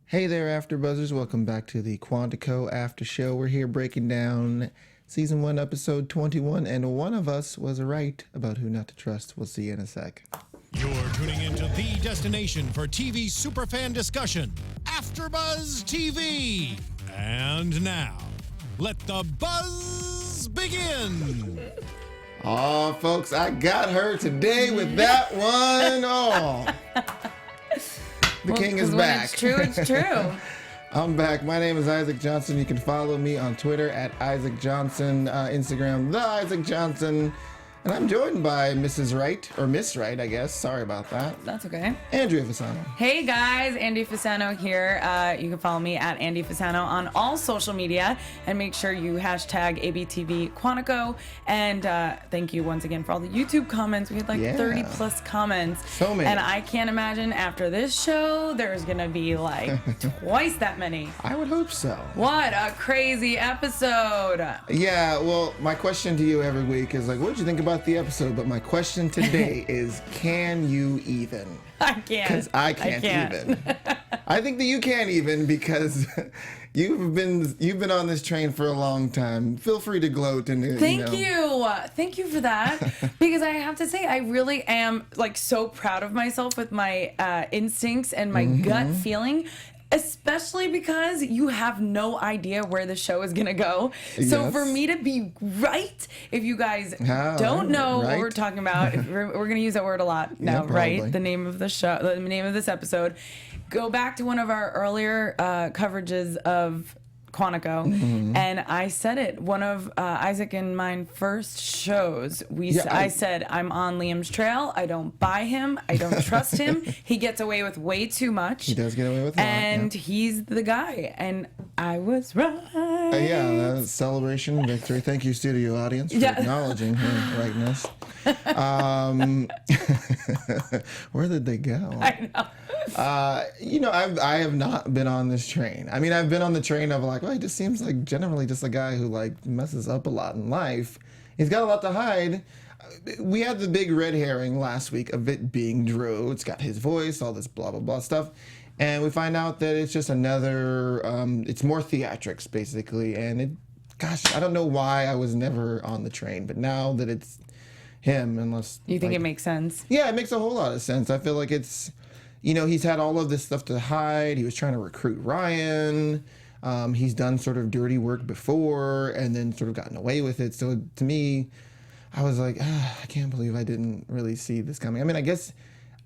Hey there, AfterBuzzers. Welcome back to the Quantico After Show. We're here breaking down Season 1, Episode 21, and one of us was right about who not to trust. We'll see you in a sec. You're tuning into the destination for TV superfan discussion, AfterBuzz TV. And now, let the buzz begin. Oh, folks, I got her today with that one. Oh. The king is back. It's true, it's true. I'm back. My name is Isaac Johnson. You can follow me on Twitter at Isaac Johnson, Instagram, The Isaac Johnson. And I'm joined by Mrs. Wright, or Miss Wright, I guess. Sorry about that. That's okay. Andrea Fasano. Hey guys, Andy Fasano here. You can follow me at Andy Fasano on all social media, and make sure you hashtag ABTV Quantico. And thank you once again for all the YouTube comments. We had like 30 plus comments. So many. And I can't imagine after this show, there's gonna be like twice that many. I would hope so. What a crazy episode. Yeah, well, my question to you every week is like, what did you think about the episode? But my question today is, can you even? I can't. Because I can't even. I think that you can't even because you've been on this train for a long time. Feel free to gloat and Thank you for that. Because I have to say, I really am like so proud of myself with my instincts and my gut feeling. Especially because you have no idea where the show is going to go. So for me to be right, if you guys don't know what we're talking about, if we're going to use that word a lot now, right? The name of the show, the name of this episode. Go back to one of our earlier coverages of Quantico, and I said it. One of Isaac and mine first shows. I said, I'm on Liam's trail. I don't buy him. I don't trust him. He gets away with way too much. He does get away with a lot. And he's the guy. And I was right. That's celebration, victory. Thank you, studio audience, for acknowledging her rightness. Where did they go? I know. I have not been on this train. I mean, I've been on the train of like, well, he just seems like generally just a guy who like messes up a lot in life. He's got a lot to hide. We had the big red herring last week of it being Drew. It's got his voice, all this blah, blah, blah stuff. And we find out that it's just another, it's more theatrics basically. And I don't know why I was never on the train, but now that it's him, unless... You think it makes sense? Yeah, it makes a whole lot of sense. I feel like it's... he's had all of this stuff to hide. He was trying to recruit Ryan. He's done sort of dirty work before and then sort of gotten away with it. So to me, I was like, I can't believe I didn't really see this coming. I mean, I guess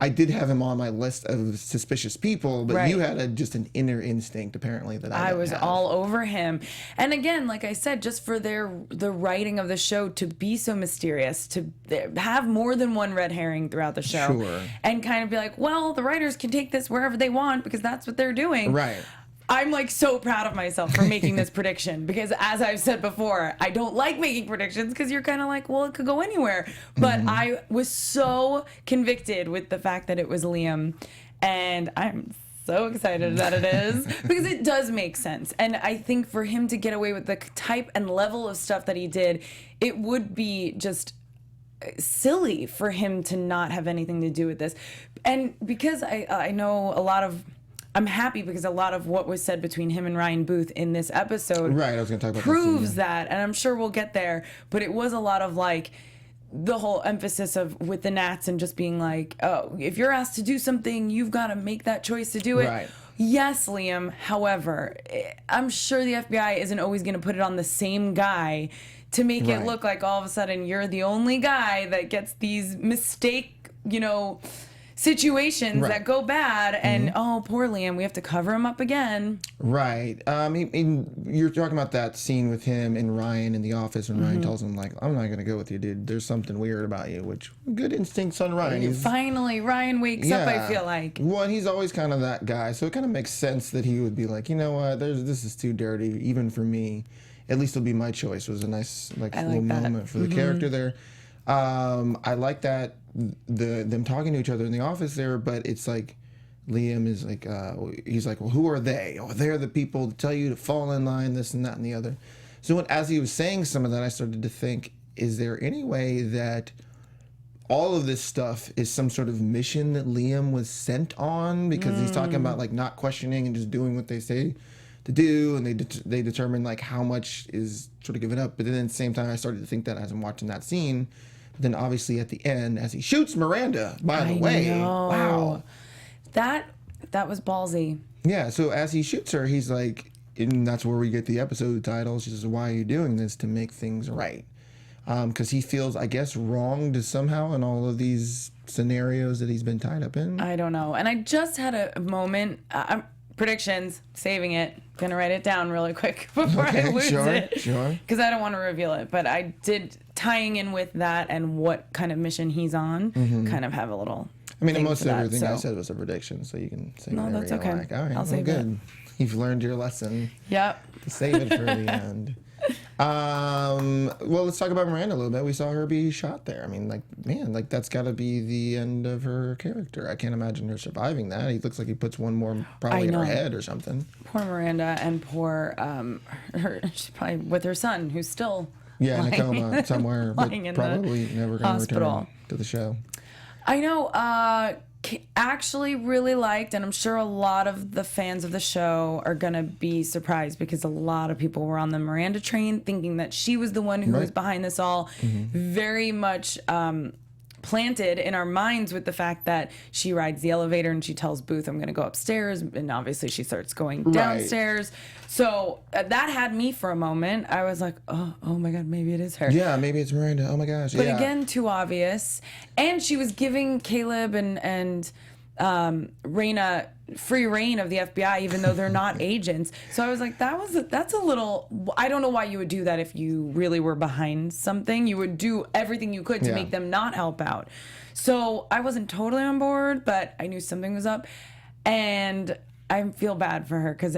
I did have him on my list of suspicious people, but you had just an inner instinct, apparently, that I was have. all over him. And again, like I said, just for the writing of the show to be so mysterious, to have more than one red herring throughout the show. Sure. And kind of be like, well, the writers can take this wherever they want because that's what they're doing. Right. I'm like so proud of myself for making this prediction because as I've said before, I don't like making predictions because you're kind of like, well, it could go anywhere. But I was so convicted with the fact that it was Liam, and I'm so excited that it is because it does make sense. And I think for him to get away with the type and level of stuff that he did, it would be just silly for him to not have anything to do with this. And because I know I'm happy because a lot of what was said between him and Ryan Booth in this episode I was going to talk about proves that, and I'm sure we'll get there, but it was a lot of like the whole emphasis of with the Nats and just being like, oh, if you're asked to do something, you've got to make that choice to do it. Right. Yes, Liam. However, I'm sure the FBI isn't always going to put it on the same guy to make it look like all of a sudden you're the only guy that gets these situations that go bad, and oh, poor Liam, we have to cover him up again. Right. You're talking about that scene with him and Ryan in the office when Ryan tells him, like, I'm not going to go with you, dude. There's something weird about you, which, good instincts on Ryan. Finally, Ryan wakes up, I feel like. Well, and he's always kind of that guy, so it kind of makes sense that he would be like, you know what, this is too dirty, even for me. At least it'll be my choice. It was a nice little moment for the character there. I like that them talking to each other in the office there, but it's like Liam is like, he's like, well, who are they? Oh, they're the people to tell you to fall in line, this and that and the other. So as he was saying some of that, I started to think, is there any way that all of this stuff is some sort of mission that Liam was sent on, because he's talking about like not questioning and just doing what they say to do, and they determine like how much is sort of given up. But then at the same time, I started to think that as I'm watching that scene. But then obviously at the end, as he shoots Miranda, by the way, wow, that was ballsy. Yeah. So as he shoots her, he's like, and that's where we get the episode title. She says, "Why are you doing this? To make things right." Because he feels, I guess, wronged somehow in all of these scenarios that he's been tied up in. I don't know. And I just had a moment. Predictions, saving it. Gonna write it down really quick before I lose it. Sure. Because I don't want to reveal it. But I did, tying in with that and what kind of mission he's on, kind of have a little. I mean, most of everything I said was a prediction, so you can say whatever that's okay. like. All right, I'll save good. You've learned your lesson. Yep. Save it for the end. Well, let's talk about Miranda a little bit. We saw her be shot there. I mean, like, man, like that's got to be the end of her character. I can't imagine her surviving that. He looks like he puts one more probably in her head or something. Poor Miranda, and poor she's probably with her son, who's still in a coma somewhere, but probably never going to return to the show. I know. Actually really liked, and I'm sure a lot of the fans of the show are gonna be surprised, because a lot of people were on the Miranda train thinking that she was the one who was behind this all. Very much planted in our minds with the fact that she rides the elevator and she tells Booth, "I'm gonna go upstairs," and obviously she starts going downstairs. So that had me for a moment. I was like, oh my God, maybe it is her. Yeah, maybe it's Miranda. Oh my gosh. But again, too obvious. And she was giving Caleb and Raina free reign of the FBI, even though they're not agents. So I was like, that's a little. I don't know why you would do that if you really were behind something. You would do everything you could to make them not help out. So I wasn't totally on board, but I knew something was up, and I feel bad for her because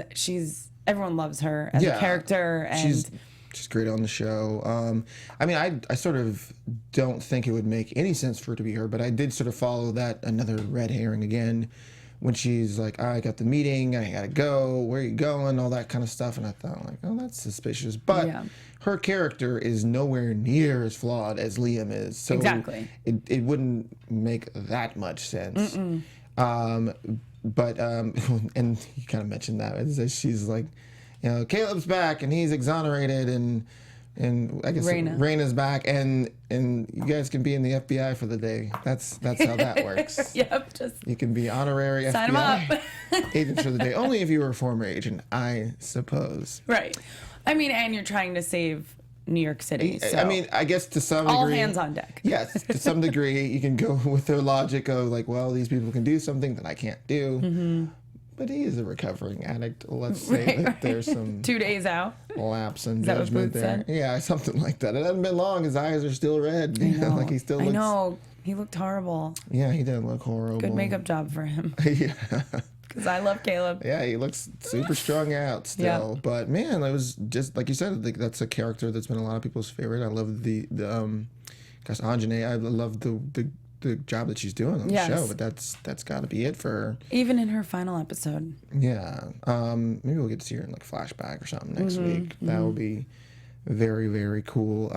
everyone loves her as a character, and she's great on the show. I mean, I sort of don't think it would make any sense for it to be her, but I did sort of follow that another red herring again when she's like, I got the meeting, I gotta go, where are you going, all that kind of stuff. And I thought, like, oh, that's suspicious. But her character is nowhere near as flawed as Liam is. So it wouldn't make that much sense. But and you kind of mentioned that, is that she's like, you know, Caleb's back and he's exonerated, and I guess Raina's back, and you guys can be in the FBI for the day. That's how that works. Just you can be honorary sign FBI agents for the day. Only if you were a former agent, I suppose. Right. I mean, and you're trying to save New York City. So. I mean, I guess to some degree. All hands on deck. Yes, to some degree, you can go with their logic of like, well, these people can do something that I can't do. But he is a recovering addict. Let's say that there's some 2 days out lapse in judgment there. Yeah, something like that. It hasn't been long. His eyes are still red. Like he still looks. I know. He looked horrible. Yeah, he did look horrible. Good makeup job for him. Yeah. Because I love Caleb. Yeah, he looks super strung out still. But man, it was just like you said. That's a character that's been a lot of people's favorite. I love the gosh, Anjane. I love the job that she's doing on the show. But that's got to be it for her. Even in her final episode. Yeah. Maybe we'll get to see her in like flashback or something next week. That will be very, very cool.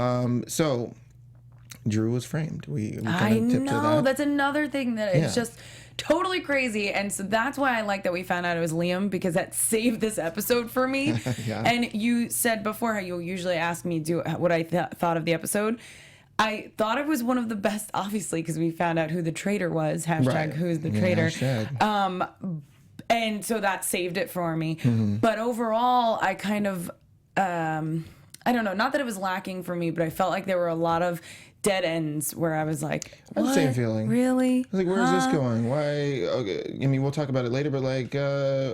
So Drew was framed. We I know. To that. That's another thing that it's just totally crazy, and so that's why I like that we found out it was Liam, because that saved this episode for me. And you said before how you usually ask me what I thought of the episode. I thought it was one of the best, obviously, because we found out who the traitor was. # who's the traitor. And so that saved it for me. But overall, I kind of, I don't know, not that it was lacking for me, but I felt like there were a lot of dead ends where I was like, what? I had the same feeling. Really? I was like, where's this going? Why? Okay. I mean, we'll talk about it later, but like,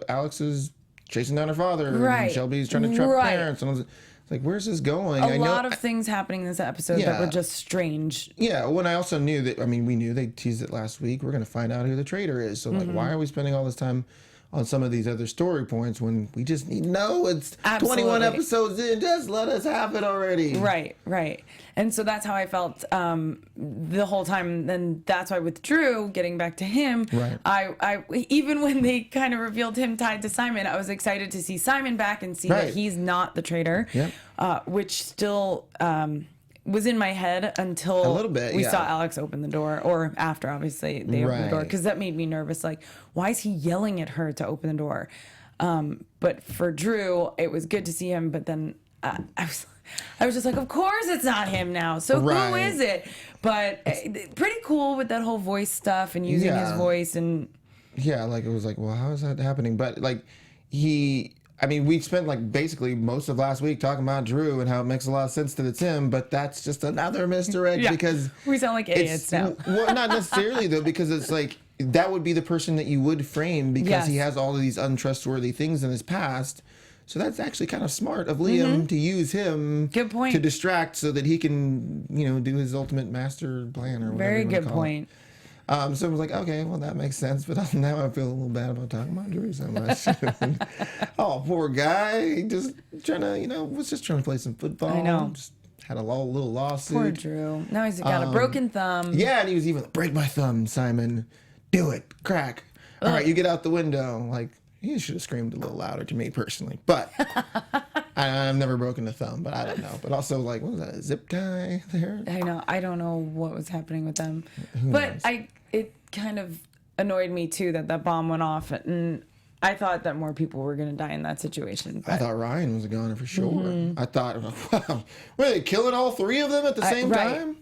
Alex is chasing down her father. And Shelby's trying to trap parents. And I was like, where's this going? A lot of things happening in this episode that were just strange. Yeah, when I also knew that, I mean, we knew they teased it last week. We're going to find out who the traitor is. So, like, why are we spending all this time on some of these other story points when we just need to know? It's 21 episodes in. Just let us have it already. Right. And so that's how I felt the whole time. And that's why with Drew, getting back to him, I even when they kind of revealed him tied to Simon, I was excited to see Simon back and see that he's not the traitor, which still was in my head until A little bit, we yeah. saw Alex open the door, or after, obviously, they opened the door, Right. because that made me nervous. Like, why is he yelling at her to open the door? But for Drew, it was good to see him, but then I was just like, of course it's not him now. So who Right. is it? But pretty cool with that whole voice stuff and using his Yeah. voice and... Yeah, like it was like, well, how is that happening? But like we spent like basically most of last week talking about Drew and how it makes a lot of sense that it's him, but that's just another misdirect because we sound like idiots now. Well, not necessarily though, because it's like that would be the person that you would frame because he Yes. has all of these untrustworthy things in his past. So that's actually kind of smart of Liam to use him Good point. to distract so that he can, do his ultimate master plan or whatever. Very you wanna good call it. point. So I was like, okay, well, that makes sense. But now I feel a little bad about talking about Drew so much. Oh, poor guy. He just trying to, was just trying to play some football. I know. Just had a little lawsuit. Poor Drew. Now he's got a broken thumb. Yeah, and he was even like, break my thumb, Simon. Do it. Crack. All right, you get out the window. Like, he should have screamed a little louder to me personally. But I've never broken a thumb, but I don't know. But also, like, what was that, a zip tie there? I know. I don't know what was happening with them. Who But knows? it kind of annoyed me too that bomb went off, and I thought that more people were going to die in that situation. I But thought Ryan was a goner for sure. I thought, wow, were they killing all three of them at the same right.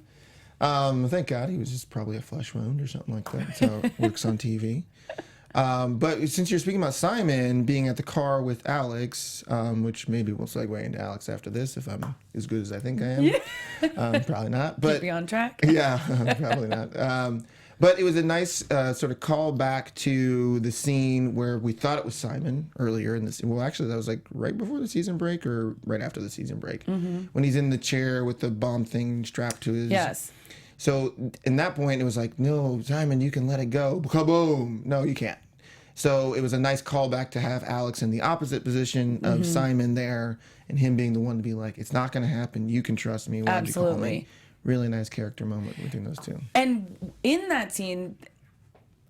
time? Thank God he was just probably a flesh wound or something like that. So it works on TV. But since you're speaking about Simon being at the car with Alex, which maybe we'll segue into Alex after this if I'm as good as I think I am. Probably not. But keep me on track. yeah, probably not. But it was a nice sort of call back to the scene where we thought it was Simon earlier in the scene. Well, actually, that was like right before the season break or right after the season break. When he's in the chair with the bomb thing strapped to his... Yes. So in that point, it was like, no, Simon, you can let it go. Kaboom. No, you can't. So it was a nice callback to have Alex in the opposite position of Simon there and him being the one to be like, it's not going to happen. You can trust me. Why'd you call me? Absolutely. Really nice character moment between those two. And in that scene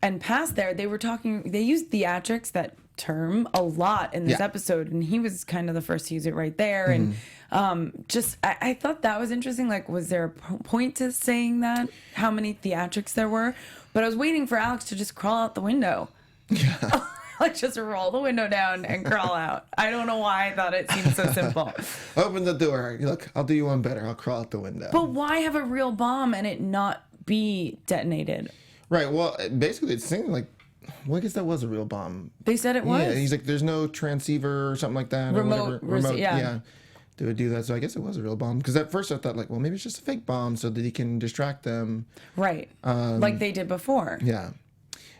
and past there, they used theatrics, that term, a lot in this Yeah. episode. And he was kind of the first to use it right there. And I thought that was interesting. Like, was there a point to saying that? How many theatrics there were? But I was waiting for Alex to just crawl out the window. Yeah. Like, just roll the window down and crawl out. I don't know why I thought it seemed so simple. Open the door. Look, I'll do you one better. I'll crawl out the window. But why have a real bomb and it not be detonated? Right. Well, basically, it's saying like, well, I guess that was a real bomb. They said it was. Yeah. He's like, there's no transceiver or something like that. Remote, or whatever. yeah. They would do that. So I guess it was a real bomb. Because at first I thought like, well, maybe it's just a fake bomb so that he can distract them. Right. Like they did before. Yeah.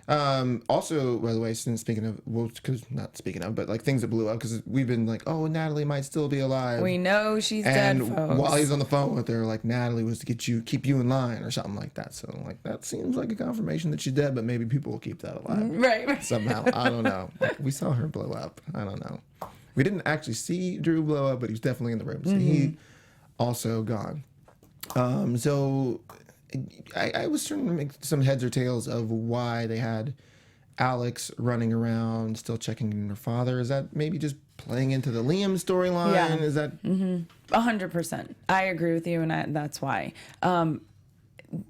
Also, by the way, since speaking of, well, because not speaking of, but like things that blew up, because we've been like, oh, Natalie might still be alive. We know she's and dead, folks. while he's on the phone with her, like Natalie was to keep you in line or something like that. So like that seems like a confirmation that she's dead, but maybe people will keep that alive Right. somehow. I don't know. Like, we saw her blow up. I don't know. We didn't actually see Drew blow up, but he was definitely in the room. So he also gone. So I was trying to make some heads or tails of why they had Alex running around still checking in her father. Is that maybe just playing into the Liam storyline? Yeah. Is that 100%. I agree with you, and that's why.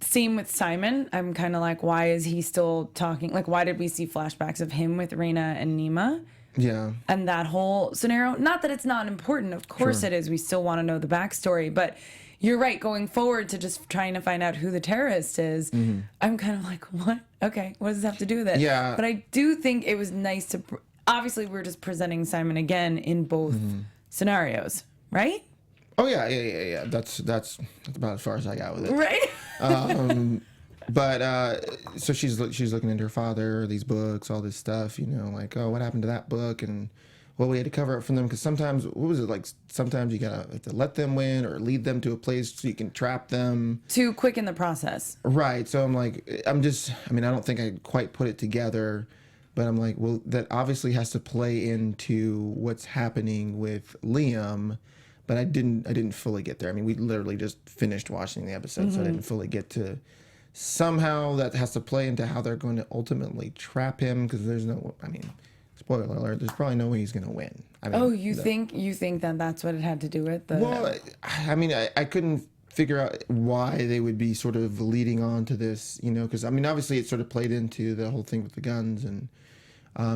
Same with Simon. I'm kind of like, why is he still talking? Like, why did we see flashbacks of him with Raina and Nima? Yeah. And that whole scenario? Not that it's not important. Of course it is. We still want to know the backstory. But you're right. Going forward to just trying to find out who the terrorist is, I'm kind of like, what? Okay. What does this have to do with it? Yeah. But I do think it was nice to... Obviously, we're just presenting Simon again in both scenarios, right? Oh yeah. That's about as far as I got with it. Right? But so she's looking into her father, these books, all this stuff, like, oh, what happened to that book? And well, we had to cover it from them because sometimes, what was it like? Sometimes you gotta have to let them win or lead them to a place so you can trap them. To quicken the process. Right. So I'm like, I don't think I quite put it together, but I'm like, well, that obviously has to play into what's happening with Liam. But I didn't fully get there. I mean, we literally just finished watching the episode, so I didn't fully get to. Somehow that has to play into how they're going to ultimately trap him, because there's no. I mean, spoiler alert. There's probably no way he's going to win. I mean, You think that that's what it had to do with? Well, I mean, I couldn't figure out why they would be sort of leading on to this, you know, because I mean, obviously it sort of played into the whole thing with the guns and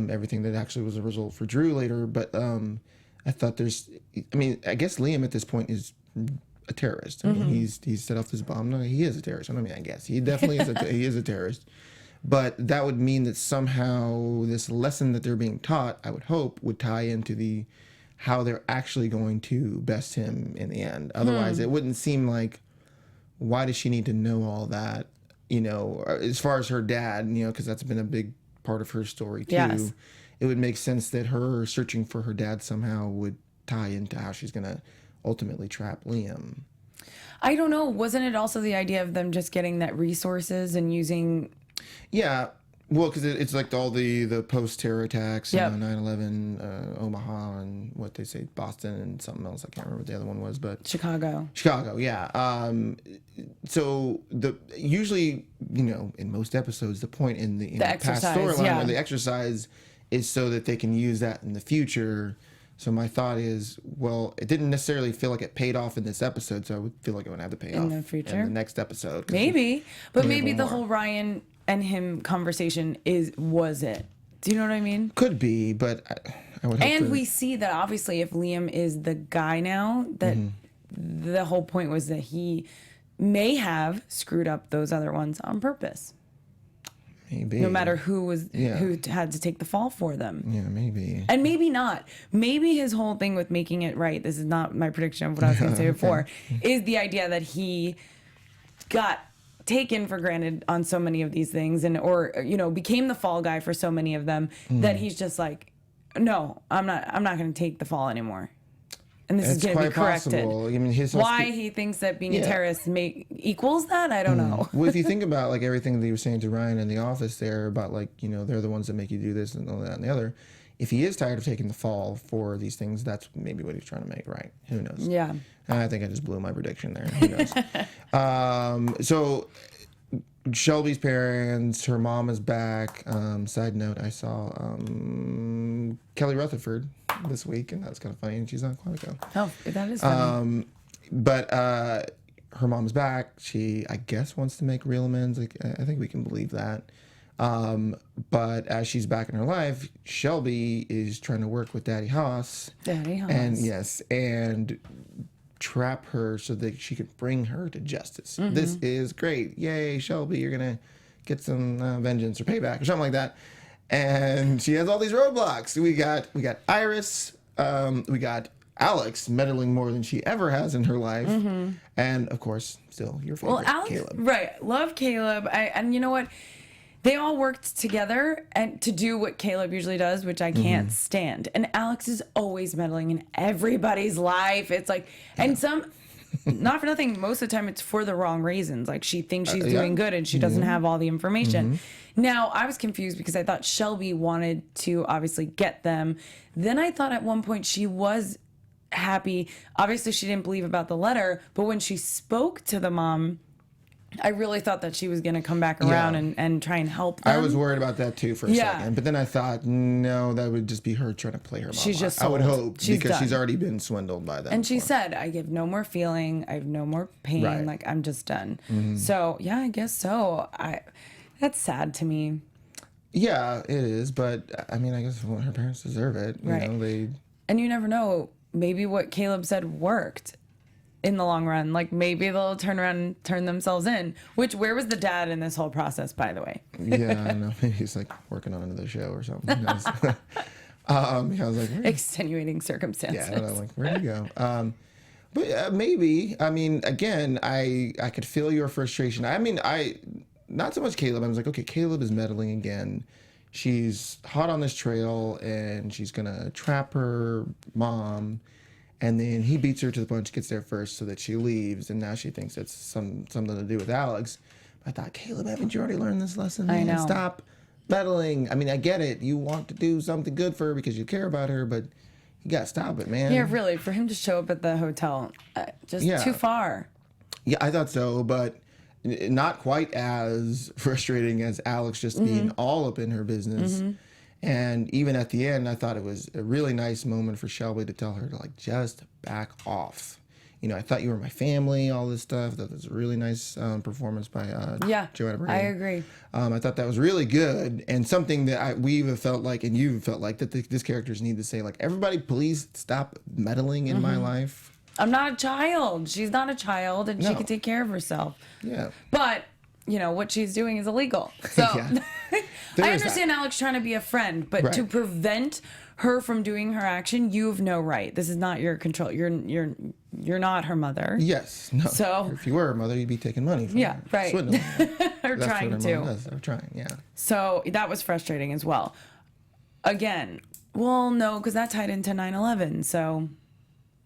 everything that actually was a result for Drew later. But I thought I mean, I guess Liam at this point is a terrorist. I mean, he's set off this bomb. No, he is a terrorist. I mean, I guess he definitely is. He is a terrorist. But that would mean that somehow this lesson that they're being taught, I would hope, would tie into how they're actually going to best him in the end. Otherwise, it wouldn't seem like, why does she need to know all that? You know, as far as her dad, you know, because that's been a big part of her story too. Yes. It would make sense that her searching for her dad somehow would tie into how she's going to ultimately trap Liam. I don't know. Wasn't it also the idea of them just getting that resources and using... Yeah, well, because it's like all the post-terror attacks, Yep. you know, 9/11, Omaha, and what they say, Boston, and something else. I can't remember what the other one was, but Chicago, yeah. So usually, you know, in most episodes, the point in the past exercise, storyline or yeah. the exercise is so that they can use that in the future. So my thought is, well, it didn't necessarily feel like it paid off in this episode, so I would feel like it would have to pay off the future? in the next episode. maybe, but only maybe have the one whole more. Ryan and him conversation was it? Do you know what I mean? Could be, but I would hope And that- we see that obviously if Liam is the guy now, that the whole point was that he may have screwed up those other ones on purpose. maybe. No matter who Yeah. who had to take the fall for them. Yeah, maybe. And maybe not. Maybe his whole thing with making it right, this is not my prediction of what I was going to say before, is the idea that he got taken for granted on so many of these things or you know, became the fall guy for so many of them that he's just like, no, I'm not going to take the fall anymore. And this is It's going to be quite corrected. possible. I mean, his whole Why he thinks that being a Yeah. terrorist equals that, I don't know. Well, if you think about like everything that he was saying to Ryan in the office there about like, you know, they're the ones that make you do this and all that and the other. If he is tired of taking the fall for these things, that's maybe what he's trying to make right. Who knows? Yeah. I think I just blew my prediction there. Who knows? So Shelby's parents, her mom is back. Side note, I saw Kelly Rutherford this week, and that's kind of funny. And she's on Quantico. Oh, that is funny. But her mom's back. She, I guess, wants to make real amends. Like, I think we can believe that. But as she's back in her life, Shelby is trying to work with Daddy Haas. Daddy Haas. And trap her so that she could bring her to justice. This is great. Yay, Shelby, you're going to get some vengeance or payback or something like that. And she has all these roadblocks. We got Iris. We got Alex meddling more than she ever has in her life. And, of course, still your favorite, Well, Alex, Caleb. right? Love Caleb. And you know what? They all worked together and to do what Caleb usually does, which I can't stand. And Alex is always meddling in everybody's life. It's like, and not for nothing, most of the time it's for the wrong reasons. Like she thinks she's doing good and she doesn't have all the information. Now, I was confused because I thought Shelby wanted to obviously get them. Then I thought at one point she was happy. Obviously, she didn't believe about the letter, but when she spoke to the mom, I really thought that she was going to come back around and try and help them. I was worried about that too for a second, but then I thought, no, that would just be her trying to play her mom. She's just I would sold. hope She's because done. she's already been swindled by that. And she said, I give no more feeling. I have no more pain. Right. Like, I'm just done. So, yeah, I guess so. That's sad to me. Yeah, it is, but I mean, I guess her parents deserve it. You Right. know, And you never know. Maybe what Caleb said worked in the long run. Like, maybe they'll turn around and turn themselves in. Where was the dad in this whole process, by the way? yeah, I know. Maybe he's like working on another show or something. Who knows? I was like, Extenuating circumstances. yeah, like, where'd he go? But maybe. I mean, again, I could feel your frustration. I mean, not so much Caleb. I was like, okay, Caleb is meddling again. She's hot on this trail, and she's gonna trap her mom, and then he beats her to the punch, gets there first, so that she leaves, and now she thinks it's something to do with Alex. But I thought, Caleb, haven't you already learned this lesson? I Man, know. stop meddling. I mean, I get it. You want to do something good for her because you care about her, but you gotta stop it, man. Yeah, really. For him to show up at the hotel, just Yeah. too far. Yeah, I thought so, but not quite as frustrating as Alex just being all up in her business. And even at the end, I thought it was a really nice moment for Shelby to tell her to like just back off. I thought you were my family, all this stuff. That was a really nice performance by Joanna Brady. I agree. I thought that was really good, and something that we even felt like, and you felt like, that this characters need to say, like, everybody please stop meddling in my life. I'm not a child. She's not a child, and she can take care of herself. Yeah. But, what she's doing is illegal. So I understand that. Alex trying to be a friend, but to prevent her from doing her action, you have no right. This is not your control. You're not her mother. Yes. No. So if you were her mother, you'd be taking money from her. Right. Swindling her. Or That's trying what her to. mom does. Or trying, yeah. So that was frustrating as well. Again, well, no, because that tied into 9/11. So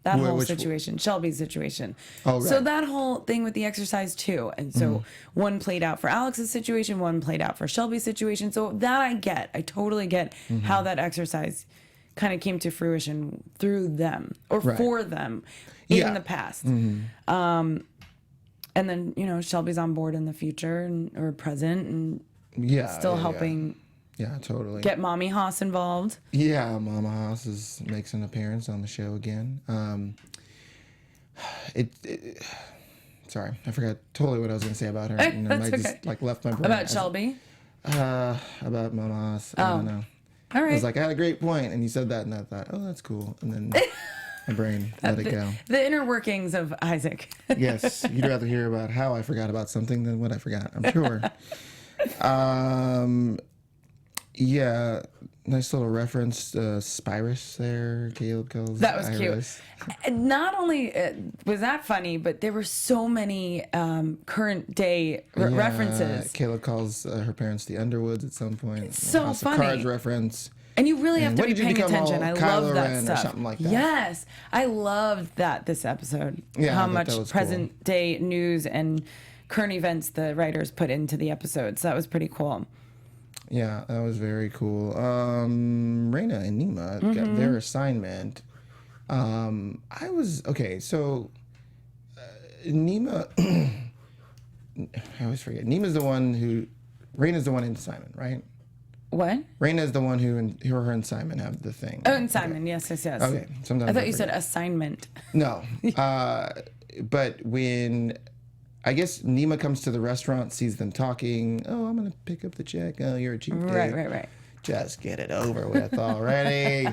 that whole situation, Shelby's situation. Oh, right. So that whole thing with the exercise too. And so one played out for Alex's situation, one played out for Shelby's situation. So that I get. I totally get how that exercise kind of came to fruition through them or for them in the past. And then, Shelby's on board in the future or present and still helping. Yeah, totally. Get Mommy Haas involved. Yeah, Mama Haas makes an appearance on the show again. Sorry, I forgot totally what I was going to say about her. And I just left my brain. About Shelby? About Mama Haas. I don't know. All right. I was like, I had a great point, and you said that, and I thought, oh, that's cool. And then my brain let it go. The inner workings of Isaac. Yes, you'd rather hear about how I forgot about something than what I forgot, I'm sure. Yeah, nice little reference. Spyrus there, Caleb calls That was Iris. cute. Not only was that funny, but there were so many current day references. Caleb calls her parents the Underwoods at some point. It's so House funny. of Cards reference. And you really have to When be did you paying become attention. all I Kylo love that Ren stuff. or something like that? Yes, I loved that this episode. Yeah, how I thought much that was present day news and current events the writers put into the episodes. So that was pretty cool. Yeah, that was very cool. Raina and Nima got their assignment. I was okay. So Nima, I always forget. Nima's the one who, Raina's the one in Simon, right? What? Raina's the one who her and Simon have the thing. Oh, and Simon. Yes. Okay. Sometimes I thought you forget. said assignment. No. But when I guess Nima comes to the restaurant, sees them talking. Oh, I'm going to pick up the check. Oh, you're a cheap date. Right. Just get it over with already.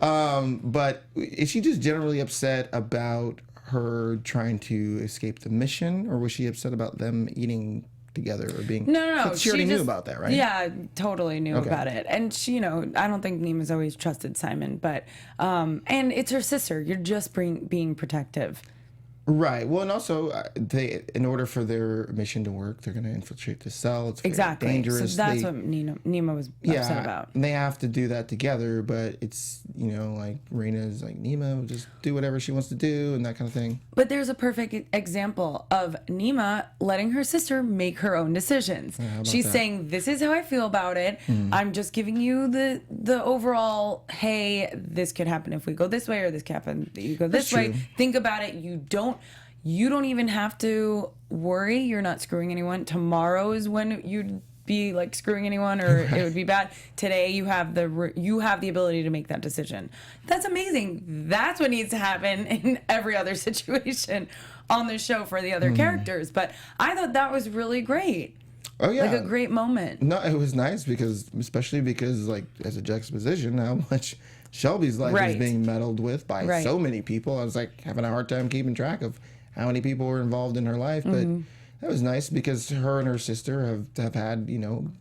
But is she just generally upset about her trying to escape the mission? Or was she upset about them eating together or being... No. She already knew about that, right? Yeah, totally knew about it. And she, I don't think Nima's always trusted Simon, but, and it's her sister. You're just being protective. Right. Well, and also, in order for their mission to work, they're going to infiltrate the cell. It's very dangerous. So that's what Nima was upset about. And they have to do that together, but it's, like Raina's like, Nima, just do whatever she wants to do and that kind of thing. But there's a perfect example of Nima letting her sister make her own decisions. She's saying, this is how I feel about it. I'm just giving you the overall, hey, this could happen if we go this way, or this could happen if you go this way. Think about it. You don't even have to worry. You're not screwing anyone. Tomorrow is when you'd be like screwing anyone, or it would be bad. Today you have the ability to make that decision. That's amazing. That's what needs to happen in every other situation on the show for the other characters. But I thought that was really great. Oh yeah, like a great moment. No, it was nice especially because like as a juxtaposition, how much Shelby's life is being meddled with by so many people. I was like having a hard time keeping track of how many people were involved in her life, but that was nice because her and her sister have had,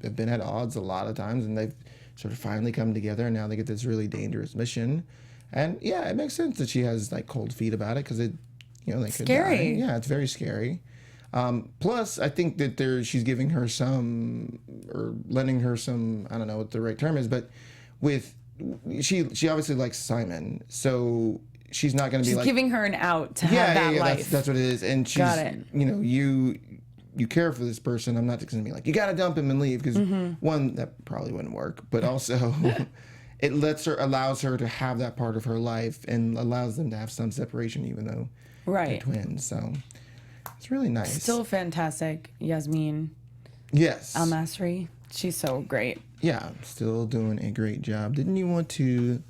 have been at odds a lot of times, and they've sort of finally come together, and now they get this really dangerous mission. And yeah, it makes sense that she has like cold feet about it because they could die. Yeah, it's very scary. Plus, I think that she's giving her some, or lending her some, I don't know what the right term is, but she obviously likes Simon, so she's not going to be like giving her an out to have that life. That's what it is, and she's you care for this person. I'm not just going to be like, you got to dump him and leave, because one, that probably wouldn't work, but also it allows her to have that part of her life and allows them to have some separation, even though they're twins. So it's really nice. Still fantastic, Yasmin. Yes. Al-Masri. She's so great. Yeah, still doing a great job. Didn't you want to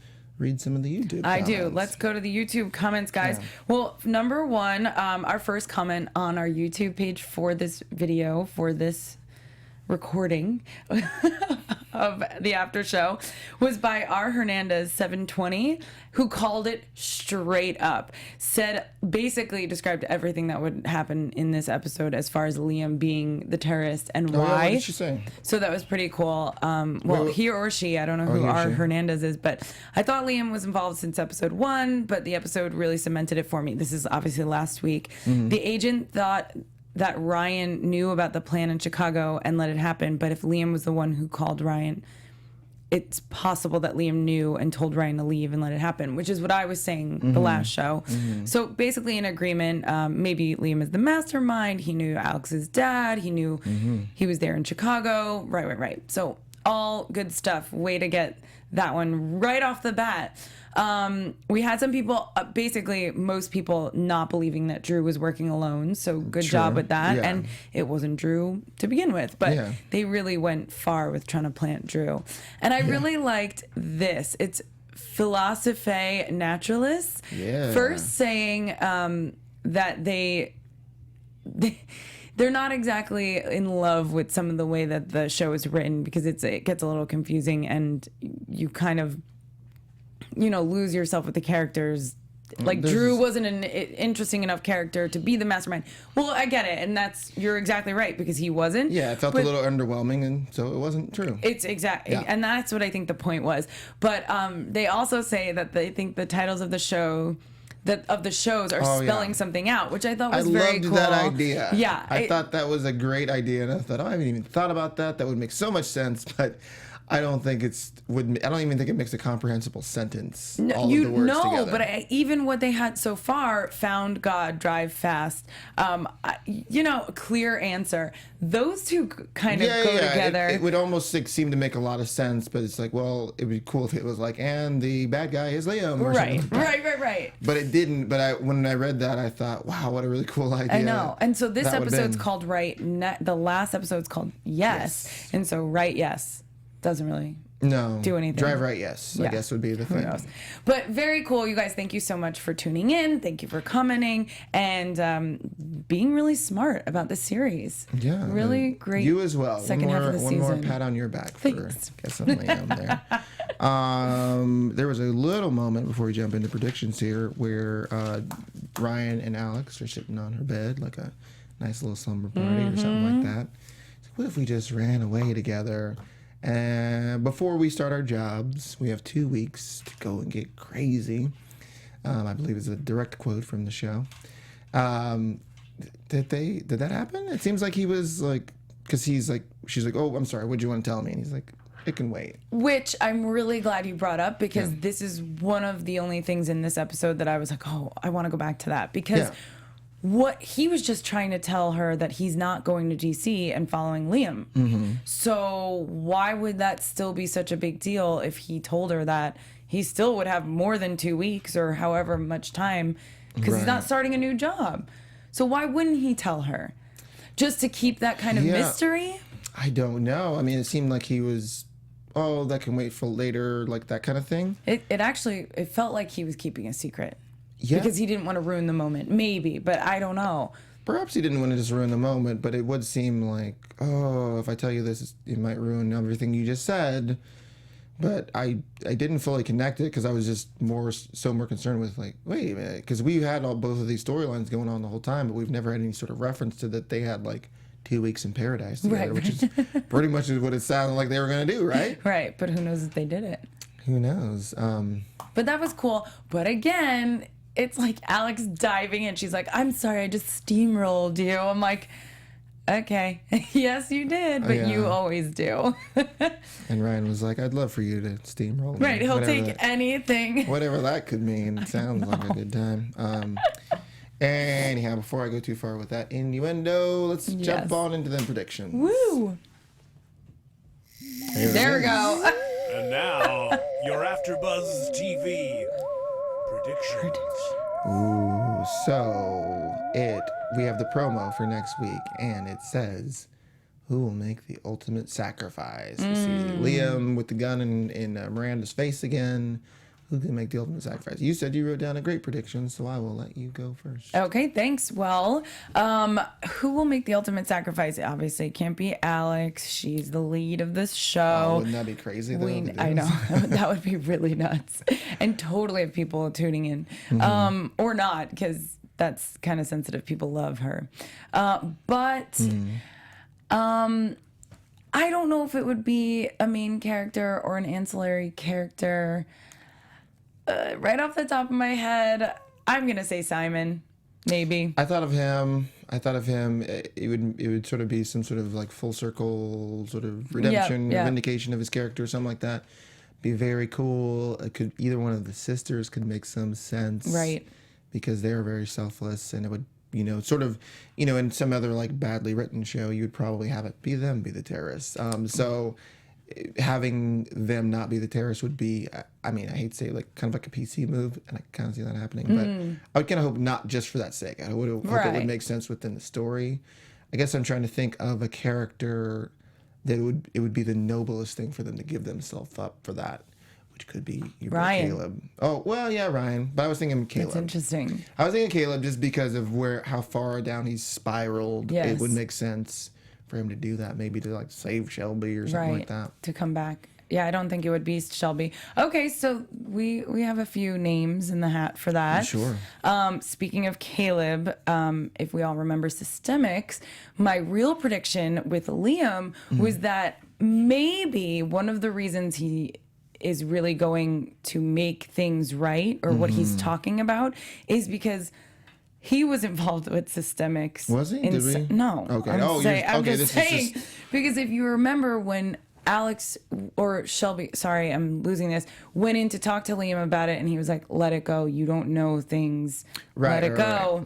read some of the YouTube I comments. do. Let's go to the YouTube comments, guys. Yeah. Well, number one, our first comment on our YouTube page for this video, for this recording of the after show, was by R Hernandez 720, who called it straight up. Said, basically described everything that would happen in this episode as far as Liam being the terrorist and why. Yeah, what did she say? So that was pretty cool. Well, he or she, I don't know who he or R she. Hernandez is, but I thought Liam was involved since episode 1, but the episode really cemented it for me. This is obviously last week. The agent thought that Ryan knew about the plan in Chicago and let it happen, but if Liam was the one who called Ryan, it's possible that Liam knew and told Ryan to leave and let it happen, which is what I was saying the last show. So basically in agreement, maybe Liam is the mastermind. He knew Alex's dad. He knew he was there in Chicago. Right. So all good stuff. Way to get that one right off the bat. We had some people, basically most people, not believing that Drew was working alone. So good job with that. Yeah. And it wasn't Drew to begin with, but Yeah. they really went far with trying to plant Drew. And I really liked this. It's Philosophe Naturalists. Yeah. First saying that they're not exactly in love with some of the way that the show is written, because it gets a little confusing and you kind of, lose yourself with the characters. Like Drew wasn't an interesting enough character to be the mastermind. Well, I get it, and you're exactly right, because he wasn't. Yeah, it felt a little underwhelming, and so it wasn't true. It's exactly, and that's what I think the point was. But they also say that they think the titles of the shows are spelling something out, which I thought was very cool. I loved that idea. Yeah, I thought that was a great idea, and I thought, I haven't even thought about that. That would make so much sense, but I don't think I don't even think it makes a comprehensible sentence. All of the words together. But even what they had so far, found God, drive fast, a clear answer. Those two kind of go together. It would almost seem to make a lot of sense, but it's like, well, it'd be cool if it was like, and the bad guy is Liam. Or Right. But it didn't. But when I read that, I thought, wow, what a really cool idea. I know. And so this that would've episode's been. called Right. The last episode's called Yes. And so Right Yes doesn't really do anything. Drive right, yes. I guess would be the thing. Who knows? But very cool, you guys. Thank you so much for tuning in. Thank you for commenting and being really smart about the series. Yeah. Really great. You as well. Second half of the season. One more pat on your back Thanks. for guessing Liam there. There was a little moment before we jump into predictions here where Ryan and Alex are sitting on her bed like a nice little slumber party or something like that. So what if we just ran away together? And before we start our jobs, we have 2 weeks to go and get crazy. I believe it's a direct quote from the show. Did that happen? It seems like he was like, because she's like, oh, I'm sorry, what do you want to tell me? And he's like, it can wait. Which I'm really glad you brought up, because this is one of the only things in this episode that I was like, oh, I want to go back to that, because what he was just trying to tell her that he's not going to DC and following Liam. So why would that still be such a big deal if he told her that he still would have more than 2 weeks or however much time, because he's not starting a new job. So why wouldn't he tell her? Just to keep that kind of mystery? I don't know. I mean, it seemed like he was, oh, that can wait for later, like that kind of thing. It felt like he was keeping a secret. Yeah. Because he didn't want to ruin the moment. Maybe, but I don't know. Perhaps he didn't want to just ruin the moment, but it would seem like, oh, if I tell you this, it might ruin everything you just said. But I didn't fully connect it, because I was just more concerned with, like, wait a minute, because we had both of these storylines going on the whole time, but we've never had any sort of reference to that they had like 2 weeks in paradise together, which is pretty much what it sounded like they were going to do, right? Right, but who knows if they did it? Who knows? But that was cool. But again, it's like Alex diving in. She's like, I'm sorry, I just steamrolled you. I'm like, okay, yes, you did, but you always do. And Ryan was like, I'd love for you to steamroll me. Right, he'll take anything. Whatever that could mean. It sounds like a good time. Anyhow, before I go too far with that innuendo, let's jump on into them predictions. Woo! There we go. And now, your AfterBuzz TV predictions. Ooh, so we have the promo for next week, and it says, who will make the ultimate sacrifice? We see Liam with the gun in Miranda's face again. who can make the ultimate sacrifice? You said you wrote down a great prediction, so I will let you go first. Okay, thanks. Well, who will make the ultimate sacrifice? Obviously, it can't be Alex. She's the lead of this Oh, show. wouldn't that be crazy? Though, to do I know. this? That would be really nuts. And totally have people tuning in. Or not, because that's kind of sensitive. People love her. But I don't know if it would be a main character or an ancillary character. Right off the top of my head, I'm gonna say Simon. Maybe. I thought of him. It would sort of be some sort of like full circle sort of redemption, or vindication of his character, or something like that. Be very cool. It could either one of the sisters could make some sense, Right? Because they're very selfless, and it would, sort of, in some other like badly written show, you would probably have it be them be the terrorists. So having them not be the terrorists would be, I hate to say, like kind of like a PC move, and I kind of see that happening. But I would kind of hope not just for that sake. I would hope it would make sense within the story. I guess I'm trying to think of a character that it would be the noblest thing for them to give themselves up for that, which could be Ryan. Caleb. Oh well, yeah, Ryan. But I was thinking Caleb. That's interesting. I was thinking Caleb just because of how far down he's spiraled. Yes. It would make sense for him to do that, maybe to like save Shelby or something like that. To come back. Yeah, I don't think it would be Shelby. Okay, so we have a few names in the hat for that. Sure. Speaking of Caleb, if we all remember Systemics, my real prediction with Liam was that maybe one of the reasons he is really going to make things right, or what he's talking about, is because he was involved with Systemics. Was he? Did we? No. Okay. I'm just saying, because if you remember when Alex or Shelby, sorry, I'm losing this, went in to talk to Liam about it, and he was like, let it go. You don't know things. Let it go.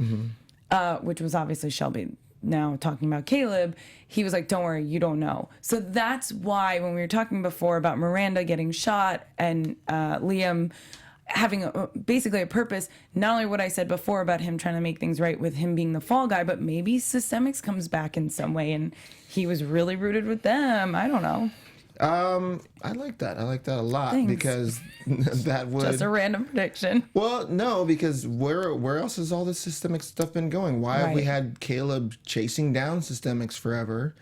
Which was obviously Shelby. Now talking about Caleb, he was like, don't worry, you don't know. So that's why when we were talking before about Miranda getting shot and Liam having basically a purpose, not only what I said before about him trying to make things right with him being the fall guy, but maybe Systemics comes back in some way and he was really rooted with them. I don't know. I like that. I like that a lot. Thanks. Because that would Just a random prediction. Well, no, because where else has all this systemic stuff been going? Why have we had Caleb chasing down systemics forever?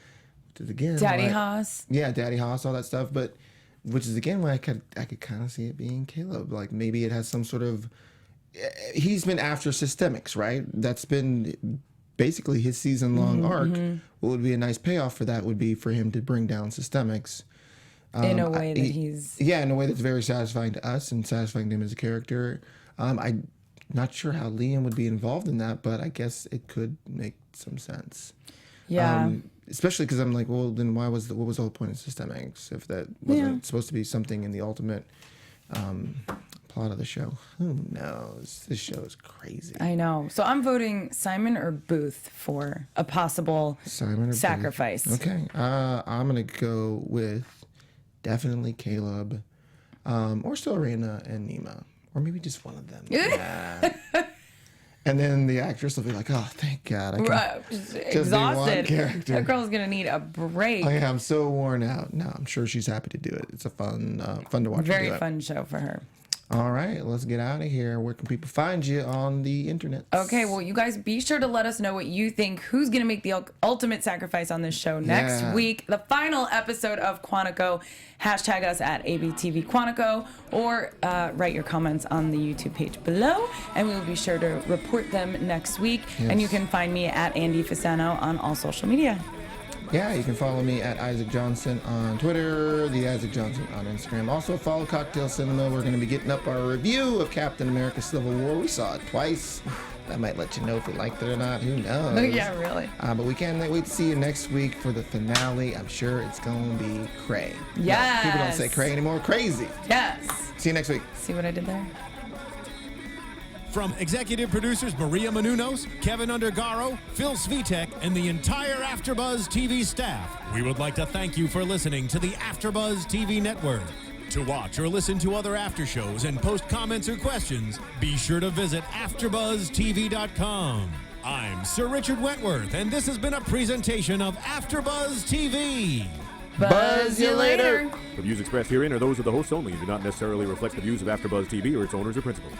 Which is again Daddy why, Haas. Yeah, Daddy Haas, all that stuff. But which is again why I could kind of see it being Caleb. Like maybe it has some sort of. He's been after systemics, right? That's been basically his season-long arc. What would be a nice payoff for that would be for him to bring down systemics. In a way that he's... Yeah, in a way that's very satisfying to us and satisfying to him as a character. I'm not sure how Liam would be involved in that, but I guess it could make some sense. Yeah. Especially because I'm like, well, then what was the whole point of systemics if that wasn't supposed to be something in the ultimate plot of the show? Who knows? This show is crazy. I know. So I'm voting Simon or Booth for a possible sacrifice. Booth. Okay. I'm going to go with definitely Caleb, or still Raina and Nima, or maybe just one of them. Yeah. And then the actress will be like, "Oh, thank God, I can exhausted. Character. That girl's gonna need a break." Oh, yeah, I'm so worn out. No, I'm sure she's happy to do it. It's a fun to watch. Very fun show for her. All right, let's get out of here. Where can people find you on the internet? Okay, well, you guys be sure to let us know what you think. Who's going to make the ultimate sacrifice on this show next week? The final episode of Quantico. Hashtag us at ABTV Quantico, or write your comments on the YouTube page below, and we will be sure to report them next week. Yes. And you can find me at Andy Fasano on all social media. Yeah, you can follow me at Isaac Johnson on Twitter, the Isaac Johnson on Instagram. Also follow Cocktail Cinema. We're going to be getting up our review of Captain America Civil War. We saw it twice. That might let you know if we liked it or not. Who knows? Yeah, really. But we can't wait to see you next week for the finale. I'm sure it's going to be cray. Yes. No, people don't say cray anymore. Crazy. Yes. See you next week. See what I did there? From executive producers Maria Menounos, Kevin Undergaro, Phil Svitek, and the entire AfterBuzz TV staff, we would like to thank you for listening to the AfterBuzz TV network. To watch or listen to other after shows and post comments or questions, be sure to visit AfterBuzzTV.com. I'm Sir Richard Wentworth, and this has been a presentation of AfterBuzz TV. Buzz you later. The views expressed herein are those of the hosts only and do not necessarily reflect the views of AfterBuzz TV or its owners or principals.